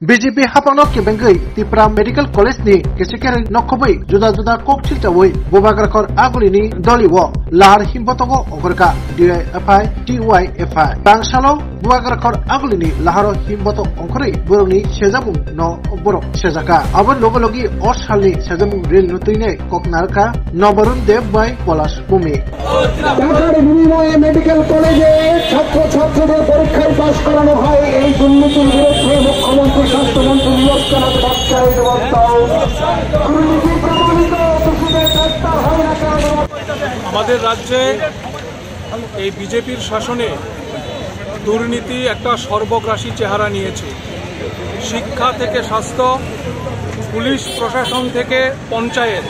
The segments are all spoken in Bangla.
BJP hapangno kebengkai Tripura Medical College ni kesekere nokhobai juda kokchil chawai bobagrakor agulini doliwo lahar himbotogo ogorka DIFI TYFI bangsalo bobagrakor agulini laharo himboto ongkori borongni sejamung no borok sejaka abon logologi osalni sejamung rel nutuine koknarka nobarun dev by Polash Bhumi ঢাকার বিনিময়ে মেডিকেল কলেজে ছাত্রছাত্রীদের পরীক্ষায় পাস করানো হয় এই দুর্নীতির বিরুদ্ধে মুখ্যমন্ত্রী স্বাস্থ্যমন্ত্রী নিরঞ্জন ভট্টাচার্য দুর্নীতি প্রমাণিত দোষীদের গ্রেফতার হয় না কেন? আমাদের রাজ্যে এই বিজেপির শাসনে দুর্নীতি একটা সর্বগ্রাসী চেহারা নিয়েছে। শিক্ষা থেকে স্বাস্থ্য, পুলিশ প্রশাসন থেকে পঞ্চায়েত,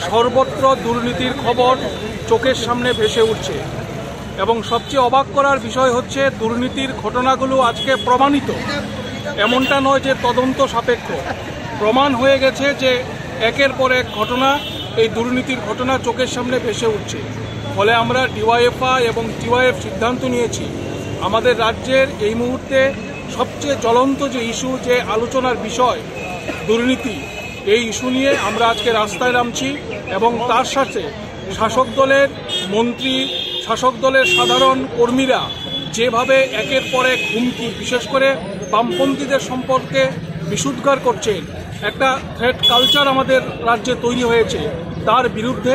সর্বত্র দুর্নীতির খবর চোখের সামনে ভেসে উঠছে এবং সবচেয়ে অবাক করার বিষয় হচ্ছে দুর্নীতির ঘটনাগুলো আজকে প্রমাণিত। এমনটা নয় যে তদন্ত সাপেক্ষ, প্রমাণ হয়ে গেছে যে একের পর এক ঘটনা, এই দুর্নীতির ঘটনা চোখের সামনে ভেসে উঠছে। ফলে আমরা ডিওয়াইএফআই এবং টিওয়াইএফ সিদ্ধান্ত নিয়েছি আমাদের রাজ্যের এই মুহূর্তে সবচেয়ে জ্বলন্ত যে ইস্যু, যে আলোচনার বিষয় দুর্নীতি, এই ইস্যু নিয়ে আমরা আজকে রাস্তায় নামছি এবং তার সাথে শাসক দলের মন্ত্রী, শাসক দলের সাধারণ কর্মীরা যেভাবে একের পর এক হুমকি, বিশেষ করে বামপন্থীদের সম্পর্কে বিশুদ্ধার করছেন, একটা থ্রেট কালচার আমাদের রাজ্যে তৈরি হয়েছে, তার বিরুদ্ধে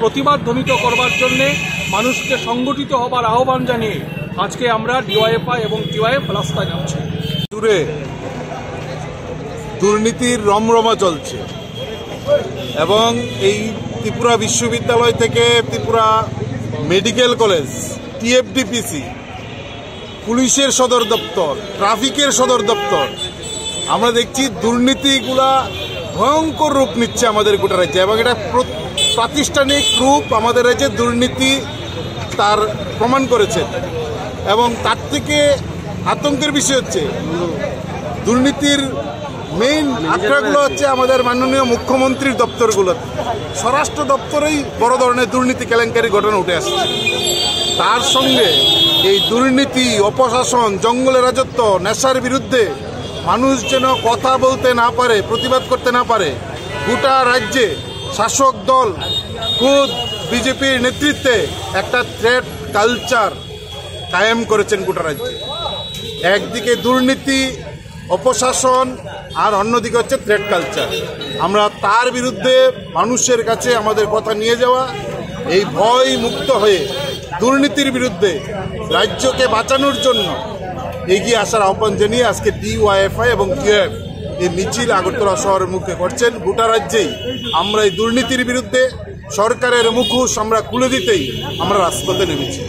প্রতিবাদ ধ্বনিত করবার জন্যে মানুষকে সংগঠিত হবার আহ্বান জানিয়ে আজকে আমরা ডিওয়াইএফআই এবং টিওয়াইএফ রাস্তায় নামছি। জুড়ে দুর্নীতির রমরমা চলছে এবং এই ত্রিপুরা বিশ্ববিদ্যালয় থেকে ত্রিপুরা মেডিকেল কলেজ, TFDPC, পুলিশের সদর দপ্তর, ট্রাফিকের সদর দপ্তর, আমরা দেখছি দুর্নীতিগুলা ভয়ঙ্কর রূপ নিচ্ছে আমাদের গোটা রাজ্যে এবং এটা প্রাতিষ্ঠানিক রূপ আমাদের রাজ্যে দুর্নীতি তার প্রমাণ করেছে। এবং তার থেকে আতঙ্কের বিষয় হচ্ছে দুর্নীতির মেইন আখড়াগুলো হচ্ছে আমাদের মাননীয় মুখ্যমন্ত্রীর দপ্তরগুলোতে, স্বরাষ্ট্র দপ্তরেই বড় ধরনের দুর্নীতি কেলেঙ্কারি ঘটনা উঠে আসছে। তার সঙ্গে এই দুর্নীতি, অপশাসন, জঙ্গলের রাজত্ব, নেশার বিরুদ্ধে মানুষ যেন কথা বলতে না পারে, প্রতিবাদ করতে না পারে, গোটা রাজ্যে শাসক দল খুদ বিজেপির নেতৃত্বে একটা থ্রেট কালচার কায়েম করেছেন গোটা রাজ্যে। একদিকে দুর্নীতি, অপশাসন, আর অন্যদিকে হচ্ছে থ্রেট কালচার। আমরা তার বিরুদ্ধে মানুষের কাছে আমাদের কথা নিয়ে যাওয়া, এই ভয় মুক্ত হয়ে দুর্নীতির বিরুদ্ধে রাজ্যকে বাঁচানোর জন্য এগিয়ে আসার আহ্বান জানিয়ে আজকে ডিওয়াইএফআই এবং টিওএফ এই মিছিল আগরতলা শহরের মুখে করছেন। গোটা রাজ্যেই আমরা এই দুর্নীতির বিরুদ্ধে সরকারের মুখোশ আমরা খুলে দিতেই আমরা রাজপথে নেমেছি।